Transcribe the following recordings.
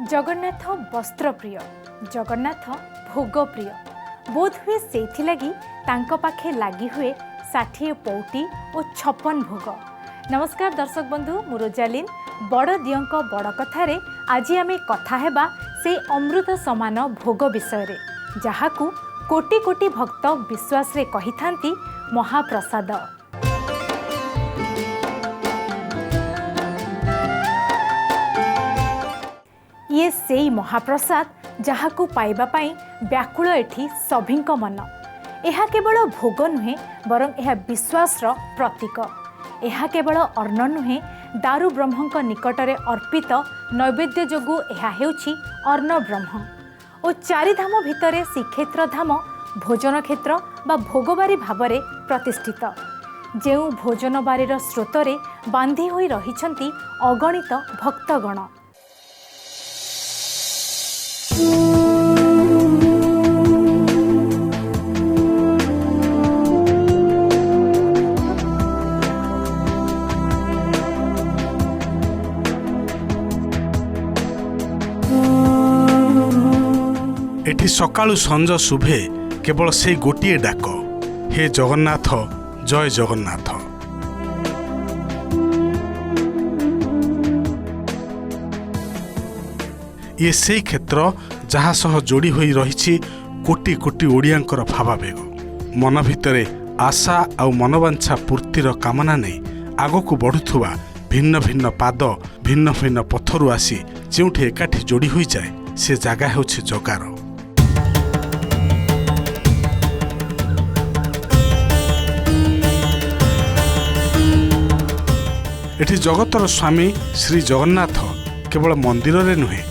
जगन्नाथ वस्त्र प्रिय, जगन्नाथ भोग प्रिय। बोध हुए से लगी तांको पाखे लगी हुए 60 पौटी और 56 भोग। नमस्कार दर्शक बंधु, मु रोजालिन बड़ दियंक बड़ कथारे आज आमे कथा हेबा से अमृत समान भोग विषय रे, जहाकू कोटि कोटि भक्त विश्वास रे कही थांती महाप्रसाद। ये सेई महाप्रसाद जहाकू पाइबा पाई व्याकुल एठी सभिंक मन। यह केवल भोग नुहे बरं यह विश्वासर प्रतीक। यह केवल अन्न नुहे, दारु ब्रह्मक निकटरे अर्पित नैवेद्य जोगु यह हेउछि अन्न ब्रह्म। और चारिधाम भितरे श्रीक्षेत्र धाम भोजन क्षेत्र बा भोगबारी भावरे प्रतिष्ठित। जेउ भोजन बारीर स्रोतरे बांधी होई रहिछंती अगणित भक्तगण। एठी सकाळु संज शुभे केवल से गोटिए डाक, हे जगन्नाथ जय जगन्नाथ। ये से क्षेत्र जहाँ सह जोड़ी होई रहिछि कोटि कोटि ओडियांकर भावावेग। मन भितरे आशा आ मनवांछा पूर्तिर कामना नहीं आगकू बढ़ुथुवा भिन्न भिन्न पाद भिन्न भिन्न पथरु आसी जोठी एकाठी जोड़ी होई जाए से जागा हेउछि जगार। एठी जगतर स्वामी श्री जगन्नाथ केवल मंदिर रे नुहे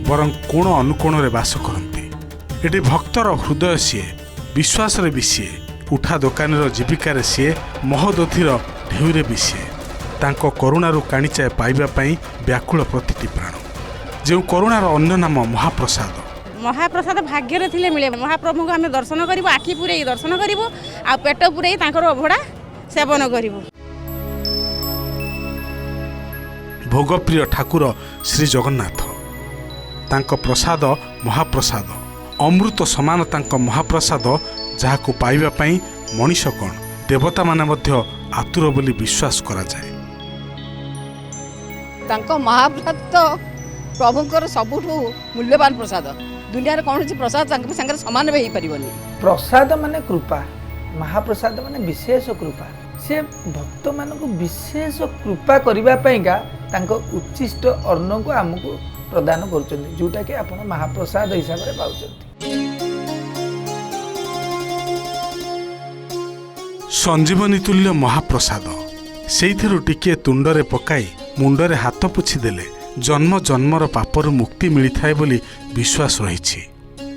बरं कोण अनुकोण रे वास करती। एठी भक्तर हृदय सीए, विश्वास रे भी सीए, उठा दोकानर जीविकार सीए, महोदधिर ढेउरे भी सीए। तांको करुणारू काणीचाए पाइबा पाई व्याकुल प्रतिटी प्राण। जो करुणार अन्य नाम महाप्रसाद। महाप्रसाद भाग्य थिले मिले। महाप्रभु को आम दर्शन करूँ, आखि पूरे दर्शन करूँ, आ पेट पूरे अभड़ा सेवन करूँ। भोगप्रिय ठाकुर श्री जगन्नाथ, तांको प्रसाद महाप्रसाद, अमृत समान तांको महाप्रसाद, जहाकू पाइबा पाई मनीष कण देवता माने मध्य आतुर बोली विश्वास करा जाए। तांको महाप्रसाद तो प्रभुंकर सबुठू मूल्यवान प्रसाद। दुनिया कौन प्रसाद संगे समान भी पारिबनी। प्रसाद माने कृपा, महाप्रसाद माने विशेष कृपा। से भक्त मानक विशेष कृपा करबा पाइका तांको उच्चिष्ट अन्न को आमको प्रदान करुचंती, जोटा कि आपण महाप्रसाद हिसाब रे पाउचंती। संजीवनी तुल्य महाप्रसाद सेइथिरु टिके तुंडरे पकाई मुंडरे हाथ पुछि देले जन्म जन्मर पापरु मुक्ति मिली थाए बोली विश्वास रहिछि।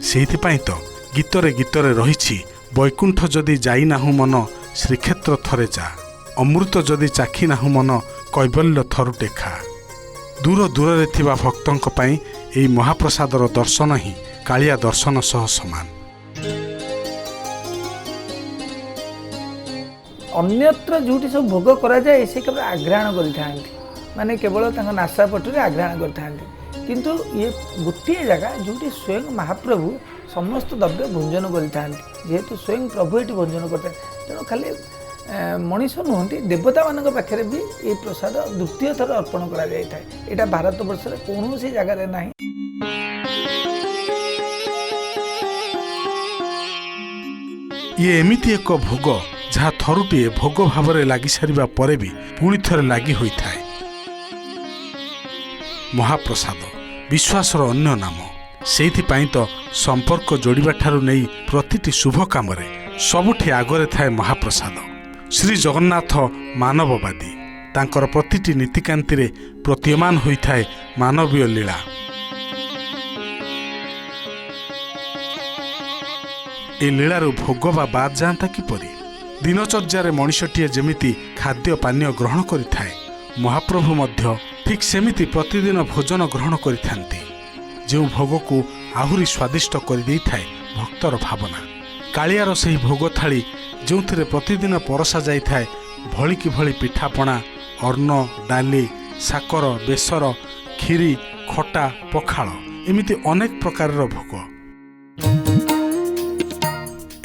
सेइथिपाई तो गीतरे गीतरे रहिछि, वैकुंठ जदि जाई नाहु मन श्रीक्षेत्र थरे जा, अमृत जदि चाखी नाहु मन कैबल्य थरुटे खा। दूर दूर रे थिबा भक्तंक पई एई महाप्रसादर दर्शन ही कालिया दर्शन सह समान। अन्यत्र जोटी सब भोग करा जाए से केवल आग्रहण करिथांती, माने केवल तांको नासा पटरे आग्रहण करथांती। किंतु ये गोटे जगह जोटी स्वयं महाप्रभु समस्त द्रव्य भोजन करिथांती। जेहेतु स्वयं प्रभु एटी भोजन करते, तेणु खाली मनीष नुहति देवता मान पाखे भी ये प्रसाद द्वितीय थर अर्पण करा जाय थाए। एटा भारत वर्ष रे कोनोसी जगह रे नाही। ये एमिति एक भोग जहाँ थरुटिए भोग भाव में लगी सारिबा परे भी पुणी थरे लगी होई थाए। महाप्रसाद विश्वासर अन्य नाम। सेइथिपाई तो संपर्क जोड़िबा ठारू नहीं प्रतिटी शुभ काम रे सबुठी आगरे थाए महाप्रसाद। श्री जगन्नाथ मानववादी, तांकर प्रतिटी नीतिकांति रे प्रतीयमान होई थाए मानवीय लीला। ए लीलारू भोग बा बाद जाता किपरि? दिनचर्यारे मनुष्यटीए जेमिति खाद्य पानीय ग्रहण करिथाए, महाप्रभु मध्य ठीक सेमिति प्रतिदिन भोजन ग्रहण करिथांती। जो भोग को आहुरी स्वादिष्ट कर देई थाए भक्तर भावना। कालियार सही भोग थाली जो प्रतिदिन परसा जाई थाए भली कि भली पिठापणा, अन्न, डाली, साकर, बेसर, खीरी, खटा, पखाल ଏମିତି ଅନେକ ପ୍ରକାରର ଭୋଗ।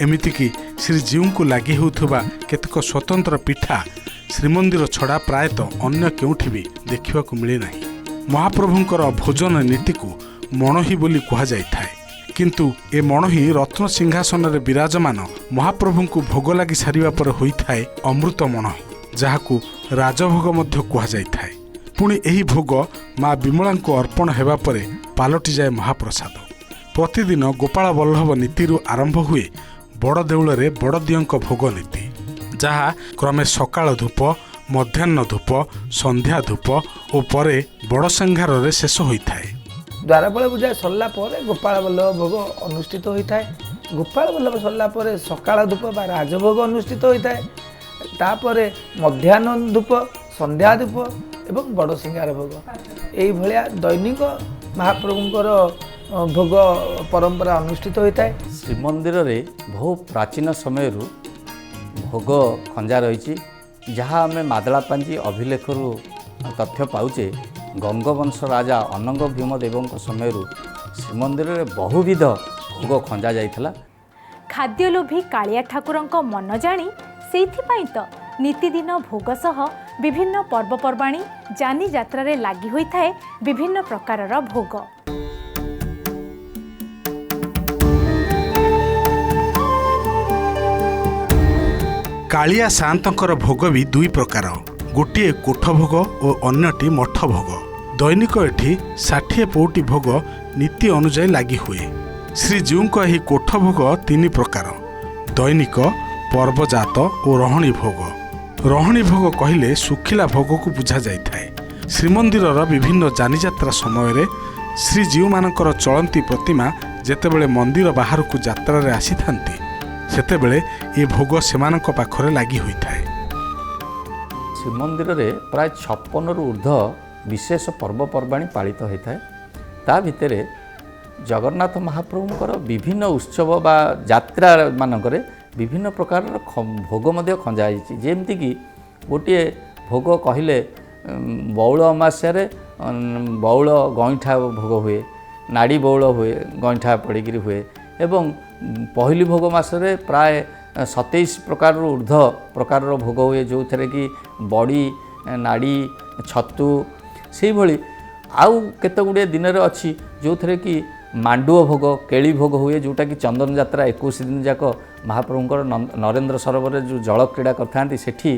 ଏମିତିକି ଶ୍ରୀଜୀଉଙ୍କୁ ଲାଗି ହେଉଥିବା କେତେକ ସ୍ୱତନ୍ତ୍ର ପିଠା ଶ୍ରୀମନ୍ଦିର ଛଡ଼ା ପ୍ରାୟତଃ ଅନ୍ୟ କେଉଁଠି ବି ଦେଖିବାକୁ ମିଳେ ନାହିଁ। ମହାପ୍ରଭୁଙ୍କର ଭୋଜନ ନୀତିକୁ ମଣୋହି ବୋଲି କୁହାଯାଇଥାଏ। କିନ୍ତୁ ଏ ମଣୋହି ରତ୍ନ ସିଂହାସନରେ ବିରାଜମାନ ମହାପ୍ରଭୁଙ୍କୁ ଭୋଗ ଲାଗି ସାରିବା ପରେ ହୋଇଥାଏ ଅମୃତ ମଣୋହି, ଯାହାକୁ ରାଜଭୋଗ ମଧ୍ୟ କୁହାଯାଇଥାଏ। ପୁଣି ଏହି ଭୋଗ ମା ବିମଳାଙ୍କୁ ଅର୍ପଣ ହେବା ପରେ ପାଲଟିଯାଏ ମହାପ୍ରସାଦ। ପ୍ରତିଦିନ ଗୋପାଳ ବଲ୍ଲଭ ନୀତିରୁ ଆରମ୍ଭ ହୁଏ ବଡ଼ ଦେଉଳରେ ବଡ଼ଦିଅଁଙ୍କ ଭୋଗ ନୀତି, ଯାହା କ୍ରମେ ସକାଳ ଧୂପ, ମଧ୍ୟାହ୍ନ ଧୂପ, ସନ୍ଧ୍ୟା ଧୂପ ଓ ପରେ ବଡ଼ ସଂଘାରରେ ଶେଷ ହୋଇଥାଏ। ଦ୍ୱାରପାଳ ପୂଜା ସରିଲା ପରେ ଗୋପାଳ ବଲ୍ଲଭ ଭୋଗ ଅନୁଷ୍ଠିତ ହୋଇଥାଏ। ଗୋପାଳ ବଲ୍ଲଭ ସରିଲା ପରେ ସକାଳ ଧୂପ ବା ରାଜଭୋଗ ଅନୁଷ୍ଠିତ ହୋଇଥାଏ। ତାପରେ ମଧ୍ୟାହ୍ନ ଧୂପ, ସନ୍ଧ୍ୟା ଧୂପ ଏବଂ ବଡ଼ ସିଂହାର ଭୋଗ, ଏଇଭଳିଆ ଦୈନିକ ମହାପ୍ରଭୁଙ୍କର ଭୋଗ ପରମ୍ପରା ଅନୁଷ୍ଠିତ ହୋଇଥାଏ। ଶ୍ରୀମନ୍ଦିରରେ ବହୁ ପ୍ରାଚୀନ ସମୟରୁ ଭୋଗ ଖଞ୍ଜା ରହିଛି, ଯାହା ଆମେ ମାଦଳାପାଞ୍ଜି ଅଭିଲେଖରୁ ତଥ୍ୟ ପାଉଛେ। ଗଙ୍ଗବଂଶ ରାଜା ଅନଙ୍ଗ ଭୀମଦେବଙ୍କ ସମୟରୁ ଶ୍ରୀମନ୍ଦିରରେ ବହୁବିଧ ଭୋଗ ଖଞ୍ଜା ଯାଇଥିଲା। ଖାଦ୍ୟଲୋଭୀ କାଳିଆ ଠାକୁରଙ୍କ ମନ ଜାଣି ସେଇଥିପାଇଁ ତ ନୀତିଦିନ ଭୋଗ ସହ ବିଭିନ୍ନ ପର୍ବପର୍ବାଣୀ ଯାନି ଯାତ୍ରାରେ ଲାଗି ହୋଇଥାଏ ବିଭିନ୍ନ ପ୍ରକାରର ଭୋଗ। କାଳିଆ ସାଆନ୍ତଙ୍କର ଭୋଗ ବି ଦୁଇ ପ୍ରକାର, ଗୋଟିଏ କୋଠ ଭୋଗ ଓ ଅନ୍ୟଟି ମଠ ଭୋଗ। ଦୈନିକ ଏଠି 60 ପଉଟି ଭୋଗ ନୀତି ଅନୁଯାୟୀ ଲାଗି ହୁଏ। ଶ୍ରୀଜୀଉଙ୍କ ଏହି କୋଠ ଭୋଗ 3 ପ୍ରକାର, ଦୈନିକ, ପର୍ବଜାତ ଓ ରହଣୀ ଭୋଗ। ରହଣୀ ଭୋଗ କହିଲେ ଶୁଖିଲା ଭୋଗକୁ ବୁଝାଯାଇଥାଏ। ଶ୍ରୀମନ୍ଦିରର ବିଭିନ୍ନ ଯାନିଯାତ୍ରା ସମୟରେ ଶ୍ରୀଜୀଉମାନଙ୍କର ଚଳନ୍ତି ପ୍ରତିମା ଯେତେବେଳେ ମନ୍ଦିର ବାହାରକୁ ଯାତ୍ରାରେ ଆସିଥାନ୍ତି, ସେତେବେଳେ ଏ ଭୋଗ ସେମାନଙ୍କ ପାଖରେ ଲାଗି ହୋଇଥାଏ। ଶ୍ରୀମନ୍ଦିରରେ ପ୍ରାୟ 56ରୁ ଉର୍ଦ୍ଧ୍ୱ ବିଶେଷ ପର୍ବପର୍ବାଣୀ ପାଳିତ ହୋଇଥାଏ। ତା ଭିତରେ ଜଗନ୍ନାଥ ମହାପ୍ରଭୁଙ୍କର ବିଭିନ୍ନ ଉତ୍ସବ ବା ଯାତ୍ରା ମାନଙ୍କରେ ବିଭିନ୍ନ ପ୍ରକାରର ଭୋଗ ମଧ୍ୟ ଖଞ୍ଜା ହେଇଛି। ଯେମିତିକି ଗୋଟିଏ ଭୋଗ କହିଲେ ବଉଳ ଅମାସ୍ୟାରେ ବଉଳ ଗଇଁଠା ଭୋଗ ହୁଏ, ନାଡ଼ି ବଉଳ ହୁଏ, ଗଇଁଠା ପଡ଼ିକିରି ହୁଏ। ଏବଂ ପହିଲି ଭୋଗ ମାସରେ ପ୍ରାୟ 27 ପ୍ରକାରରୁ ଉର୍ଦ୍ଧ୍ୱ ପ୍ରକାରର ଭୋଗ ହୁଏ, ଯେଉଁଥିରେ କି ବଡ଼ି, ନାଡ଼ି, ଛତୁ। ସେଇଭଳି ଆଉ କେତେଗୁଡ଼ିଏ ଦିନରେ ଅଛି ଯେଉଁଥିରେ କି ମାଣ୍ଡୁଅ ଭୋଗ, କେଳି ଭୋଗ ହୁଏ, ଯେଉଁଟାକି ଚନ୍ଦନ ଯାତ୍ରା 21 ଦିନ ଯାକ ମହାପ୍ରଭୁଙ୍କର ନରେନ୍ଦ୍ର ସରୋବରରେ ଯେଉଁ ଜଳ କ୍ରୀଡ଼ା କରିଥାନ୍ତି, ସେଠି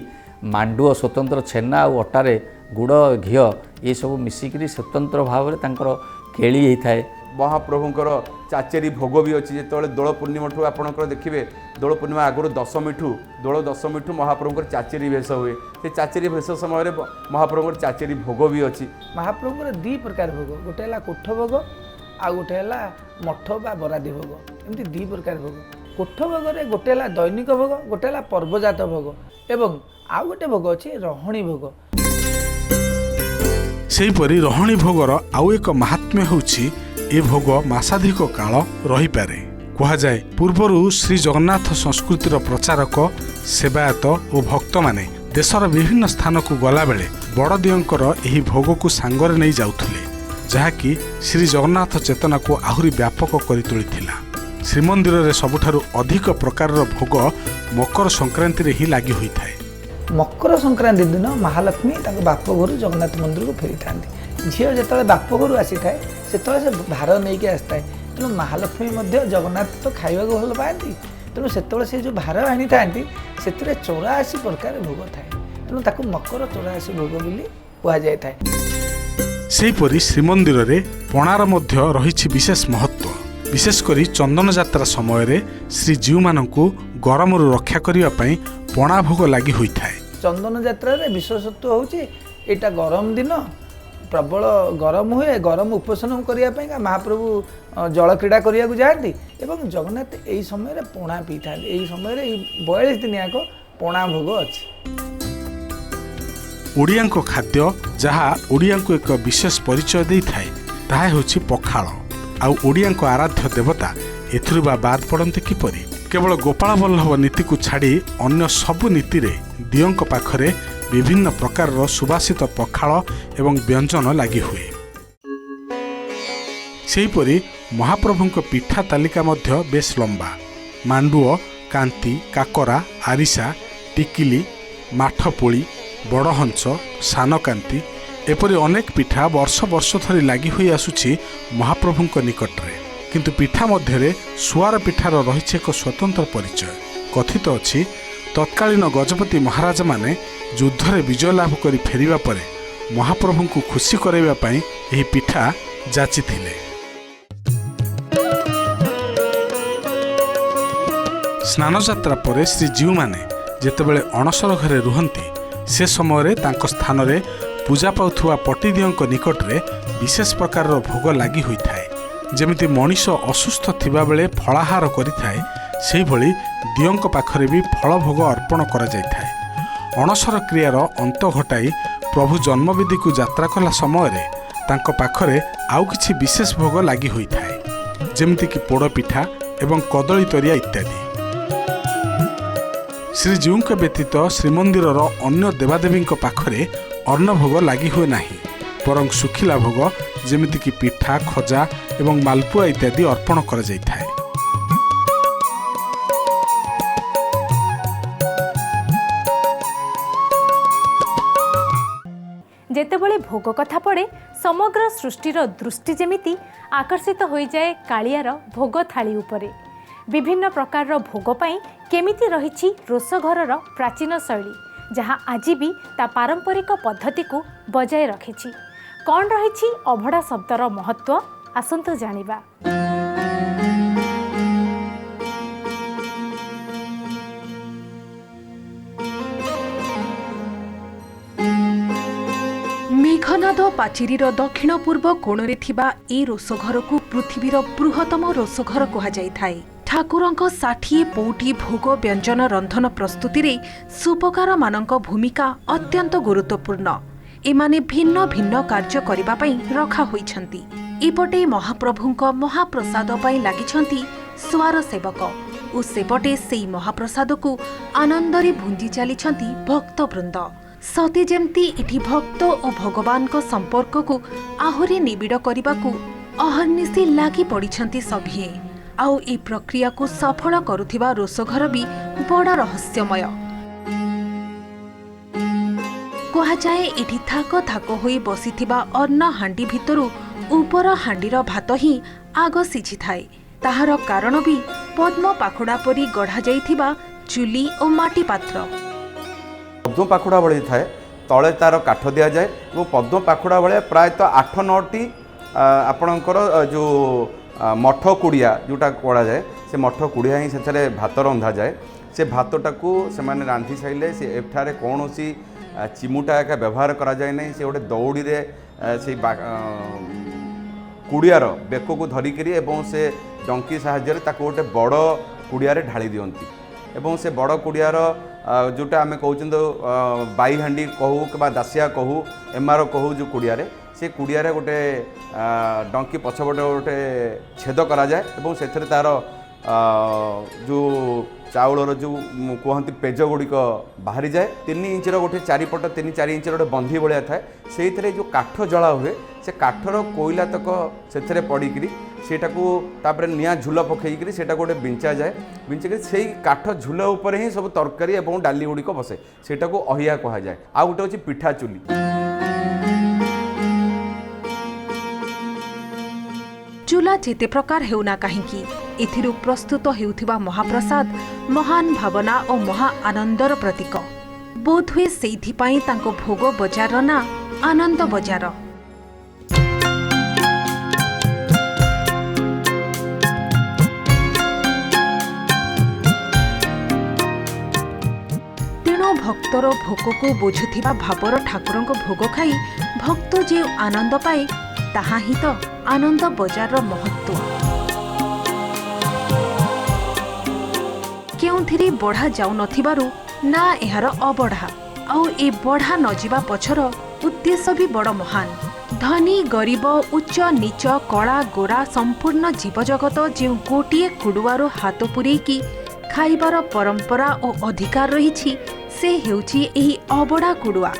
ମାଣ୍ଡୁଅ ସ୍ୱତନ୍ତ୍ର ଛେନା ଆଉ ଅଟାରେ ଗୁଡ଼, ଘିଅ ଏସବୁ ମିଶିକିରି ସ୍ୱତନ୍ତ୍ର ଭାବରେ ତାଙ୍କର କେଳି ହେଇଥାଏ। ମହାପ୍ରଭୁଙ୍କର ଚାଚେରୀ ଭୋଗ ବି ଅଛି। ଯେତେବେଳେ ଦୋଳ ପୂର୍ଣ୍ଣିମାଠୁ ଆପଣଙ୍କର ଦେଖିବେ, ଦୋଳ ପୂର୍ଣ୍ଣିମା ଆଗରୁ ଦୋଳ ଦଶମୀଠୁ ମହାପ୍ରଭୁଙ୍କର ଚାଚେରୀ ବେଶ ହୁଏ। ସେ ଚାଚେରୀ ବେଶ ସମୟରେ ମହାପ୍ରଭୁଙ୍କର ଚାଚେରୀ ଭୋଗ ବି ଅଛି। ମହାପ୍ରଭୁଙ୍କର 2 ପ୍ରକାର ଭୋଗ, ଗୋଟେ ହେଲା କୋଠ ଭୋଗ ଆଉ ଗୋଟେ ହେଲା ମଠ ବା ବରାଦୀ ଭୋଗ। ଏମିତି 2 ପ୍ରକାର ଭୋଗ। କୋଠ ଭୋଗରେ ଗୋଟେ ହେଲା ଦୈନିକ ଭୋଗ, ଗୋଟେ ହେଲା ପର୍ବଜାତ ଭୋଗ ଏବଂ ଆଉ ଗୋଟେ ଭୋଗ ଅଛି ରହଣୀ ଭୋଗ। ସେହିପରି ରହଣୀ ଭୋଗର ଆଉ ଏକ ମାହାତ୍ମ୍ୟ ହେଉଛି ଏ ଭୋଗ ମାସାଧିକ କାଳ ରହିପାରେ। କୁହାଯାଏ ପୂର୍ବରୁ ଶ୍ରୀ ଜଗନ୍ନାଥ ସଂସ୍କୃତିର ପ୍ରଚାରକ, ସେବାୟତ ଓ ଭକ୍ତମାନେ ଦେଶର ବିଭିନ୍ନ ସ୍ଥାନକୁ ଗଲାବେଳେ ବଡ଼ଦିଅଁଙ୍କର ଏହି ଭୋଗକୁ ସାଙ୍ଗରେ ନେଇ ଯାଉଥିଲେ, ଯାହାକି ଶ୍ରୀ ଜଗନ୍ନାଥ ଚେତନାକୁ ଆହୁରି ବ୍ୟାପକ କରି ତୋଳିଥିଲା। ଶ୍ରୀମନ୍ଦିରରେ ସବୁଠାରୁ ଅଧିକ ପ୍ରକାରର ଭୋଗ ମକର ସଂକ୍ରାନ୍ତିରେ ହିଁ ଲାଗି ହୋଇଥାଏ। ମକର ସଂକ୍ରାନ୍ତି ଦିନ ମହାଲକ୍ଷ୍ମୀ ତାଙ୍କ ବାପଘରୁ ଜଗନ୍ନାଥ ମନ୍ଦିରକୁ ଫେରିଥାନ୍ତି। ଝିଅ ଯେତେବେଳେ ବାପଘରୁ ଆସିଥାଏ ସେତେବେଳେ ସେ ଭାର ନେଇକି ଆସିଥାଏ। ତେଣୁ ମହାଲକ୍ଷ୍ମୀ ମଧ୍ୟ ଜଗନ୍ନାଥ ତ ଖାଇବାକୁ ଭଲ ପାଆନ୍ତି, ତେଣୁ ସେତେବେଳେ ସେ ଯେଉଁ ଭାର ଆଣିଥାନ୍ତି ସେଥିରେ 84 ପ୍ରକାର ଭୋଗ ଥାଏ। ତେଣୁ ତାକୁ ମକର 84 ଭୋଗ ବୋଲି କୁହାଯାଇଥାଏ। ସେହିପରି ଶ୍ରୀମନ୍ଦିରରେ ପଣାର ମଧ୍ୟ ରହିଛି ବିଶେଷ ମହତ୍ତ୍ୱ। ବିଶେଷ କରି ଚନ୍ଦନ ଯାତ୍ରା ସମୟରେ ଶ୍ରୀଜୀଉମାନଙ୍କୁ ଗରମରୁ ରକ୍ଷା କରିବା ପାଇଁ ପଣା ଭୋଗ ଲାଗି ହୋଇଥାଏ। ଚନ୍ଦନ ଯାତ୍ରାରେ ବିଶେଷତ୍ୱ ହେଉଛି ଏଇଟା ଗରମ ଦିନ, ପ୍ରବଳ ଗରମ ହୁଏ। ଗରମ ଉପଶମ କରିବା ପାଇଁ ମହାପ୍ରଭୁ ଜଳ କ୍ରୀଡ଼ା କରିବାକୁ ଯାଆନ୍ତି ଏବଂ ଜଗନ୍ନାଥ ଏହି ସମୟରେ ପଣା ପିଇଥାନ୍ତି। ଏହି ସମୟରେ ଏଇ 42 ଦିନ ଯାକ ପଣା ଭୋଗ ଅଛି। ଓଡ଼ିଆଙ୍କ ଖାଦ୍ୟ ଯାହା ଓଡ଼ିଆଙ୍କୁ ଏକ ବିଶେଷ ପରିଚୟ ଦେଇଥାଏ, ତାହା ହେଉଛି ପଖାଳ। ଆଉ ଓଡ଼ିଆଙ୍କ ଆରାଧ୍ୟ ଦେବତା ଏଥିରୁ ବା ବାଦ୍ ପଡ଼ନ୍ତି କିପରି? କେବଳ ଗୋପାଳ ବଲ୍ଲଭ ନୀତିକୁ ଛାଡ଼ି ଅନ୍ୟ ସବୁ ନୀତିରେ ଦିଅଁଙ୍କ ପାଖରେ ବିଭିନ୍ନ ପ୍ରକାରର ସୁବାସିତ ପଖାଳ ଏବଂ ବ୍ୟଞ୍ଜନ ଲାଗି ହୁଏ। ସେହିପରି ମହାପ୍ରଭୁଙ୍କ ପିଠା ତାଲିକା ମଧ୍ୟ ବେଶ୍ ଲମ୍ବା। ମାଣ୍ଡୁଅ, କାନ୍ତି, କାକରା, ଆରିସା, ଟିକିଲି, ମାଠପୋଳି, ବଡ଼ହଂସ, ସାନକାନ୍ତି ଏପରି ଅନେକ ପିଠା ବର୍ଷ ବର୍ଷ ଧରି ଲାଗି ହୋଇ ଆସୁଛି ମହାପ୍ରଭୁଙ୍କ ନିକଟରେ। କିନ୍ତୁ ପିଠା ମଧ୍ୟରେ ସୁଆର ପିଠାର ରହିଛି ଏକ ସ୍ୱତନ୍ତ୍ର ପରିଚୟ। କଥିତ ଅଛି ତତ୍କାଳୀନ ଗଜପତି ମହାରାଜାମାନେ ଯୁଦ୍ଧରେ ବିଜୟ ଲାଭ କରି ଫେରିବା ପରେ ମହାପ୍ରଭୁଙ୍କୁ ଖୁସି କରାଇବା ପାଇଁ ଏହି ପିଠା ଯାଚିଥିଲେ। ସ୍ନାନଯାତ୍ରା ପରେ ଶ୍ରୀଜୀଉମାନେ ଯେତେବେଳେ ଅଣସର ଘରେ ରୁହନ୍ତି ସେ ସମୟରେ ତାଙ୍କ ସ୍ଥାନରେ ପୂଜା ପାଉଥିବା ପଟିଦିଅଙ୍କ ନିକଟରେ ବିଶେଷ ପ୍ରକାରର ଭୋଗ ଲାଗି ହୋଇଥାଏ। ଯେମିତି ମଣିଷ ଅସୁସ୍ଥ ଥିବାବେଳେ ଫଳାହାର କରିଥାଏ, ସେହିଭଳି ଦିଅଙ୍କ ପାଖରେ ବି ଫଳ ଭୋଗ ଅର୍ପଣ କରାଯାଇଥାଏ। ଅଣସର କ୍ରିୟାର ଅନ୍ତ ଘଟାଇ ପ୍ରଭୁ ଜନ୍ମବିଧିକୁ ଯାତ୍ରା କଲା ସମୟରେ ତାଙ୍କ ପାଖରେ ଆଉ କିଛି ବିଶେଷ ଭୋଗ ଲାଗି ହୋଇଥାଏ, ଯେମିତିକି ପୋଡ଼ପିଠା ଏବଂ କଦଳୀ ତରିଆ ଇତ୍ୟାଦି। ଶ୍ରୀଜୀଉଙ୍କ ବ୍ୟତୀତ ଶ୍ରୀମନ୍ଦିରର ଅନ୍ୟ ଦେବାଦେବୀଙ୍କ ପାଖରେ ଅନ୍ନଭୋଗ ଲାଗି ହୁଏ ନାହିଁ, ବରଂ ଶୁଖିଲା ଭୋଗ ଯେମିତିକି ପିଠା, ଖଜା ଏବଂ ମାଲପୁଆ ଇତ୍ୟାଦି ଅର୍ପଣ କରାଯାଇଥାଏ। ଯେତେବେଳେ ଭୋଗ କଥା ପଡ଼େ ସମଗ୍ର ସୃଷ୍ଟିର ଦୃଷ୍ଟି ଯେମିତି ଆକର୍ଷିତ ହୋଇଯାଏ କାଳିଆର ଭୋଗ ଥାଳି ଉପରେ। ବିଭିନ୍ନ ପ୍ରକାରର ଭୋଗ ପାଇଁ କେମିତି ରହିଛି ରୋଷଘରର ପ୍ରାଚୀନ ଶୈଳୀ, ଯାହା ଆଜି ବି ତା ପାରମ୍ପରିକ ପଦ୍ଧତିକୁ ବଜାୟ ରଖିଛି। କ'ଣ ରହିଛି ଅଭଡ଼ା ଶବ୍ଦର ମହତ୍ତ୍ୱ, ଆସନ୍ତୁ ଜାଣିବା। ମେଘନାଦ ପାଚେରୀର ଦକ୍ଷିଣ ପୂର୍ବ କୋଣରେ ଥିବା ଏ ରୋଷଘରକୁ ପୃଥିବୀର ବୃହତ୍ତମ ରୋଷଘର କୁହାଯାଇଥାଏ। ଠାକୁରଙ୍କ 60 ପୌଟି ଭୋଗ ବ୍ୟଞ୍ଜନ ରନ୍ଧନ ପ୍ରସ୍ତୁତିରେ ସୁପକାରମାନଙ୍କ ଭୂମିକା ଅତ୍ୟନ୍ତ ଗୁରୁତ୍ୱପୂର୍ଣ୍ଣ। ଏମାନେ ଭିନ୍ନ ଭିନ୍ନ କାର୍ଯ୍ୟ କରିବା ପାଇଁ ରଖା ହୋଇଛନ୍ତି। ଏପଟେ ମହାପ୍ରଭୁଙ୍କ ମହାପ୍ରସାଦ ପାଇଁ ଲାଗିଛନ୍ତି ସୁଆର ସେବକ ଓ ସେପଟେ ସେହି ମହାପ୍ରସାଦକୁ ଆନନ୍ଦରେ ଭୁଞ୍ଜି ଚାଲିଛନ୍ତି ଭକ୍ତବୃନ୍ଦ। ସତେ ଯେମିତି ଏଠି ଭକ୍ତ ଓ ଭଗବାନଙ୍କ ସମ୍ପର୍କକୁ ଆହୁରି ନିବିଡ଼ କରିବାକୁ ଅହର୍ନିଶି ଲାଗି ପଡ଼ିଛନ୍ତି ସଭିଏ। ଆଉ ଏ ପ୍ରକ୍ରିୟାକୁ ସଫଳ କରୁଥିବା ରୋଷଘର ବି ବଡ଼ ରହସ୍ୟମୟ। କୁହାଯାଏ ଏଠି ଥାକ ଥାକ ହୋଇ ବସିଥିବା ଅନ୍ନ ହାଣ୍ଡି ଭିତରୁ ଉପର ହାଣ୍ଡିର ଭାତ ହିଁ ଆଗ ସିଝିଥାଏ। ତାହାର କାରଣ ବି ପଦ୍ମ ପାଖୁଡ଼ା ପରି ଗଢ଼ାଯାଇଥିବା ଚୁଲି ଓ ମାଟି ପାତ୍ର। ପଦ୍ମ ପାଖୁଡ଼ା ଭଳି ଥାଏ, ତଳେ ତାର କାଠ ଦିଆଯାଏ ଏବଂ ପଦ୍ମ ପାଖୁଡ଼ା ଭଳିଆ ପ୍ରାୟତଃ 8-9ଟି ଆପଣଙ୍କର ଯେଉଁ ମଠ କୁଡ଼ିଆ ଯେଉଁଟା କୁହାଯାଏ, ସେ ମଠ କୁଡ଼ିଆ ହିଁ ସେଥିରେ ଭାତ ରନ୍ଧାଯାଏ। ସେ ଭାତଟାକୁ ସେମାନେ ରାନ୍ଧି ସାରିଲେ ସେ ଏଠାରେ କୌଣସି ଚିମୁଟା ଏକା ବ୍ୟବହାର କରାଯାଏ ନାହିଁ। ସେ ଗୋଟେ ଦଉଡ଼ିରେ ସେଇ କୁଡ଼ିଆର ବେକକୁ ଧରିକିରି ଏବଂ ସେ ଡଙ୍କି ସାହାଯ୍ୟରେ ତାକୁ ଗୋଟେ ବଡ଼ କୁଡ଼ିଆରେ ଢାଳି ଦିଅନ୍ତି ଏବଂ ସେ ବଡ଼ କୁଡ଼ିଆର ଯେଉଁଟା ଆମେ କହୁଛନ୍ତି ବାଇ ହାଣ୍ଡି କହୁ କିମ୍ବା ଦାସିଆ କହୁ, ଏମାର କହୁ, ଯେଉଁ କୁଡ଼ିଆରେ ସେ କୁଡ଼ିଆରେ ଗୋଟେ ଡଙ୍କି ପଛପଟେ ଗୋଟେ ଛେଦ କରାଯାଏ ଏବଂ ସେଥିରେ ତା'ର ଯେଉଁ ଚାଉଳର ଯେଉଁ କୁହନ୍ତି ପେଜ ଗୁଡ଼ିକ ବାହାରିଯାଏ। 3 ଇଞ୍ଚର ଗୋଟେ ଚାରିପଟ 3-4 ଇଞ୍ଚର ଗୋଟେ ବନ୍ଧି ଭଳିଆ ଥାଏ। ସେଇଥିରେ ଯେଉଁ କାଠ ଜଳା ହୁଏ ସେ କାଠର କୋଇଲା ତକ ସେଥିରେ ପଡ଼ିକିରି ସେଇଟାକୁ ତାପରେ ନିଆଁ ଝୁଲ ପକାଇକିରି ସେଇଟାକୁ ଗୋଟେ ବିଞ୍ଚାଯାଏ। ବିଞ୍ଚିକିରି ସେଇ କାଠ ଝୁଲ ଉପରେ ହିଁ ସବୁ ତରକାରୀ ଏବଂ ଡାଲି ଗୁଡ଼ିକ ବସେ। ସେଇଟାକୁ ଅହିଆ କୁହାଯାଏ। ଆଉ ଗୋଟେ ହେଉଛି ପିଠା ଚୁଲି। ଚୁଲା ଯେତେ ପ୍ରକାର ହେଉନା କାହିଁକି, ଏଥିରୁ ପ୍ରସ୍ତୁତ ହେଉଥିବା ମହାପ୍ରସାଦ ମହାନ ଭାବନା ଓ ମହା ଆନନ୍ଦର ପ୍ରତୀକ। ବୋଧହୁଏ ସେଇଥିପାଇଁ ତାଙ୍କ ଭୋଗ ବଜାରର ନାଁ ଆନନ୍ଦ ବଜାର। ତେଣୁ ଭକ୍ତର ଭୋକକୁ ବୁଝୁଥିବା ଭାବର ଠାକୁରଙ୍କ ଭୋଗ ଖାଇ ଭକ୍ତ ଯେଉଁ ଆନନ୍ଦ ପାଏ, ତାହା ହିଁ ତ ଆନନ୍ଦ ବଜାରର ମହତ୍ତ୍ୱ। କେଉଁଥିରେ ବଢ଼ା ଯାଉନଥିବାରୁ ନା ଏହାର ଅବଢ଼ା, ଆଉ ଏ ବଢ଼ା ନ ଯିବା ପଛର ଉଦ୍ଦେଶ୍ୟ ବି ବଡ଼ ମହାନ। ଧନୀ ଗରିବ, ଉଚ୍ଚ ନିଚ, କଳା ଗୋରା ସମ୍ପୂର୍ଣ୍ଣ ଜୀବଜଗତ ଯେଉଁ ଗୋଟିଏ କୁଡ଼ୁଆରୁ ହାତ ପୂରେଇକି ଖାଇବାର ପରମ୍ପରା ଓ ଅଧିକାର ରହିଛି, ସେ ହେଉଛି ଏହି ଅବଢ଼ା କୁଡ଼ୁଆ।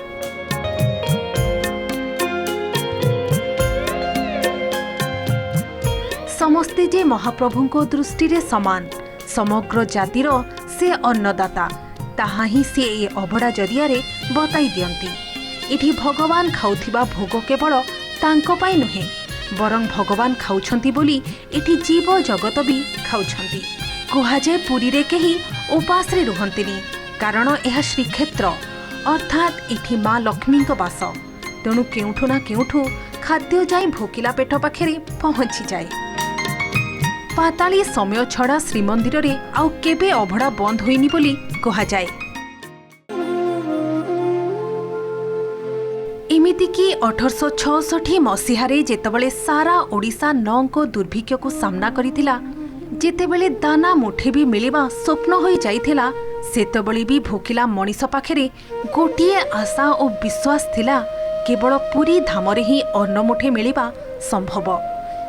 समस्ते जे महाप्रभुको दृष्टि समान समग्र जातिर से अन्नदाता ताहा ही से ए अभड़ा जरिया बताई दियंती। इठी भगवान खाउथिबा भोग केवल तांको पाई नुहे बरं भगवान खाउछंती बोली इठी जीव जगत भी खाउछंती। कुहाजे पुरी रे केही उपास रे रुहंतिनी कारण यह श्रीक्षेत्र अर्थात इठी माँ लक्ष्मी बास तेणु केउठु ना केउठु खाद्य जाई भोकिला पेट पाखे पहुंची जाए। पाताली समय छड़ा श्रीमंदिर रे आउ केबे अभड़ा बंद होइनी बोली कहा जाए। एमिति कि 1866 मसीहारे जेतेबेले सारा ओडिशा नौको दुर्भिक्ष को सामना करिथिला जेतेबेले दाना मुठे भी मिलिबा स्वप्न होई जाइथिला सेतेबेले भी भोकिला मनीष पाखे गोटिए आशा और विश्वास थिला केवल पुरी धामरे ही अन्न मुठे मिलिबा संभव।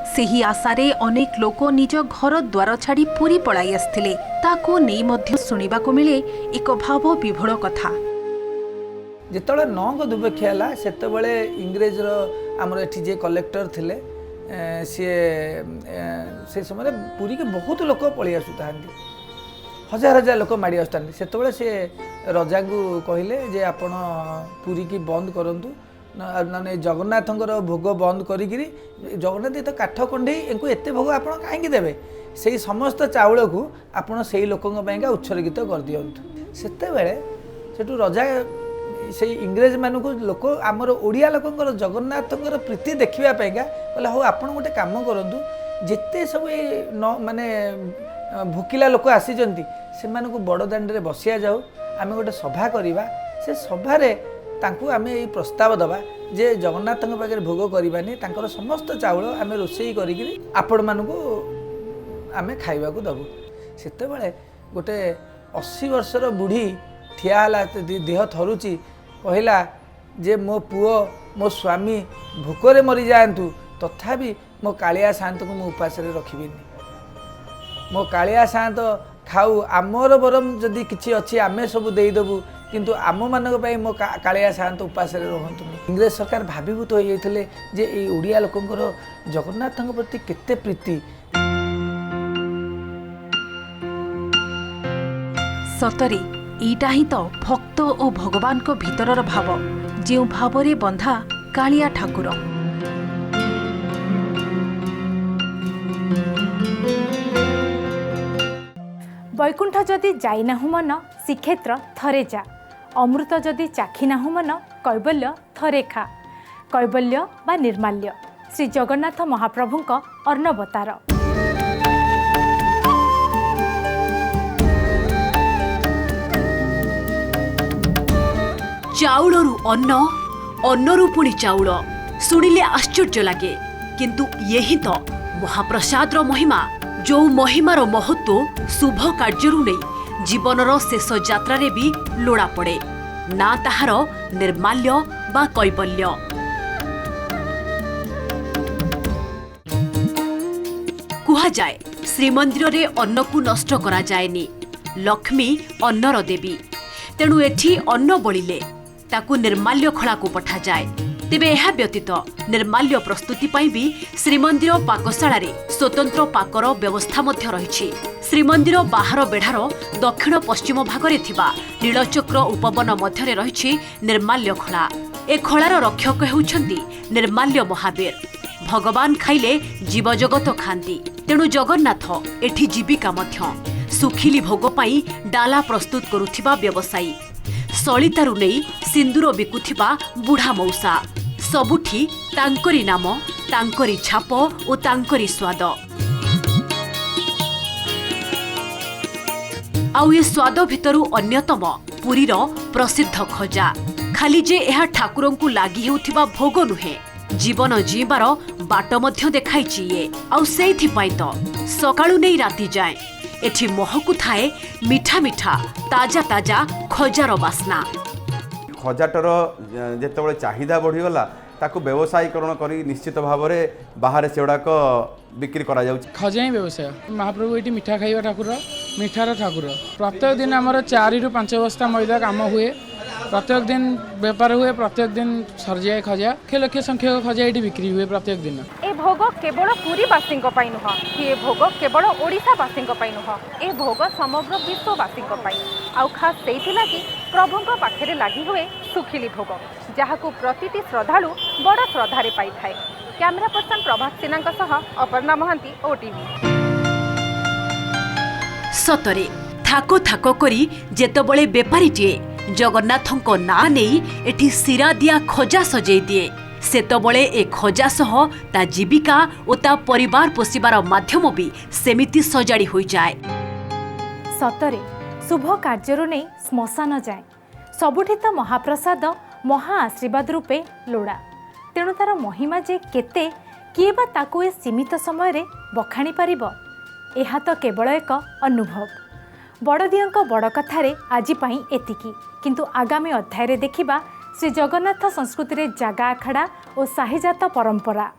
सेही आशारे अनेक लोक निज घर द्वार छाड़ी पुरी पलाई आसथिले ताको नेई मध्य सुनिबाको मिले एक भाव विभोर कथा। जेतबेले नौक दुर्भिक्ष है सेतबेले इंग्रेज आमर एठी जे कलेक्टर थिले से समय पुरी के बहुत लोक पलि आसुता हजार हजार लोक माड़ी आसुता सेतबेले से रजा को कहले जे आपण पुरी की बंद करंतु ना जगन्नाथ भोग बंद करी जगन्नाथ तो काठ कंडे इनको एत भोग आप कहीं देवे से समस्त चाउल को आपड़ से लोकों उत्सर्गित कर दिंतु से रजा से इंग्रेज मान को लोक आमर ओडिया लोकंर जगन्नाथ प्रीति देखापी कहला हो आप गोटे कम करूँ जिते सब माने भोकिला लोक आसी से बड़ दाण्ड बसिया जाऊ आम गोटे सभा करवा से सभारे तांकु आमे ये प्रस्ताव दबा जे जगन्नाथ पाखे भोग करवानी तांकर समस्त चाउल आम रोषे करी आपण मानू आमे खाइबा को दबु। सेते बेले गोटे 80 वर्षर बुढ़ी ठियाला देह थरुची कहला जे मो पुओ मो स्वामी भोकरे मरी जातु तथापि मो कालिया शांत को मु उपास रखिबिनी मो कालिया शांत खाऊ आमर बरम जदि किछि अछि आमे सब देदेबू किंतु आम मान मो कालिया सात उपास रुहतु। इंग्रेज सरकार भावीभूत हो जाते जे ये ओडिया लोकंर जगन्नाथ प्रति केते प्रीति। सतरे एटा ही तो भक्त और भगवान को भीतरर भाव जो भाव रे बंधा कालिया ठाकुर। वैकुंठ जदि जाइनाहु मन श्रीक्षेत्र थरे जा अमृत जदि चाखिनाहु मन कैवल्य थरे खा। कैवल्य बा निर्माल्य श्री जगन्नाथ महाप्रभुंक अर्णवतार। चाउलरू अन्न अन्नरू पुणी चाउल शुणिले आश्चर्य लगे किंतु यही तो महाप्रसादर महिमा जो महिमार महत्व शुभ कार्यरू नहीं जीवनर शेष यात्रा रे भी लोड़ा पड़े ना ताहार निर्माल्य बा कैवल्य। कुहा जाए श्रीमंदिर रे अन्न को नष्ट करा जाएनी लक्ष्मी अन्नर देवी तेणु एठी अन्न बलिले ताकू निर्माल्य खला को पठा जाए। तेबे यह व्यतीत निर्माल्य प्रस्तुति पाई भी श्रीमंदिर पाकशाला रे स्वतंत्र पाकर व्यवस्था मध्य रहिछि। श्रीमंदिर बाहर बेढ़ार दक्षिण पश्चिम भागरे थिबा नीलचक्र उपवन मध्यरे रहिछि निर्माल्य खला। ए खलार रक्षक हेउछन्ति निर्माल्य महावीर। भगवान खाइले जीव जगत खांती तेणु जगन्नाथ एठी जीविका मध्य। सुखिली भोग पाई डाला प्रस्तुत करुथिबा व्यवसायी सलितारू नहीं सिंदूर बिकुथिबा बुढ़ा मौसा सबुठी तांकरी नाम तांकरी छाप और तांकरी स्वाद। आउ ये स्वाद भितरु अन्यतम पुरीर प्रसिद्ध खजा खाली जे यह ठाकुरों को लागी हेउथिबा भोग नुहे जीवन जीवार बाट मध्य देखाइछि ये। आउ सेइथि पाई तो सकाळु नै राति जाए एठी महकु थाए मिठा मिठा ताजा ताजा खजार बास्ना। खजाटर जेतेबेले चाहिदा बढ़ीगला ताकू व्यवसायीकरण करी निश्चित भाव में बाहर से गुड़ाक बिक्री करा जाउछि। खजा ही व्यवसाय महाप्रभु ये मिठा खाइबा ठाकुर मिठार ठाकुर प्रत्येक दिन आमर 4 ରୁ 5 बस्ता मैदा काम हुए प्रत्येक दिन बेपार हुए, प्रत्येक दिन सरजाए खजा लक्ष संख्यक खजा ये बिक्री हुए प्रत्येक दिन। ए भोग केवल पुरीवासी नुह कि ए भोग केवल ओडिशावासी नुह, ए भोग समग्र विश्ववासी आउ खास से प्रभु पाखे लगी हुए सुखिली भोग जहाँ को प्रतिटी श्रद्धालु बड़ श्रद्धारे पाई थाए। कैमरा पर्सन प्रभात सिन्हा सह अपर्णा महांती, ओटीवी। सतरे थाको थाको करी जेतबळे बेपारीटीए जगन्नाथଙ୍କ नाँ नहीं एठी सिरा दिया खजा सजाई दिए, सेतबळे ए खजा सह ता जीविका और ता परिवार पोषिबार माध्यम भी सेमिति सजाड़ी होई जाए। सतरे शुभ कार्य नहीं श्मशान जाए सबुठी तो महाप्रसाद महा आशीर्वाद रूपे लोड़ा। तेणु तार महिमा जे केते किए बा ताकू ए सीमित समय रे बखाणी पारिबो, एहा तो केवल एक अनुभव। बड़दियों बड़ कथारे आज पाई एतिकी, किंतु आगामी अध्याय देखिबा श्री जगन्नाथ संस्कृति रे जागा आखड़ा और साहिजात परंपरा।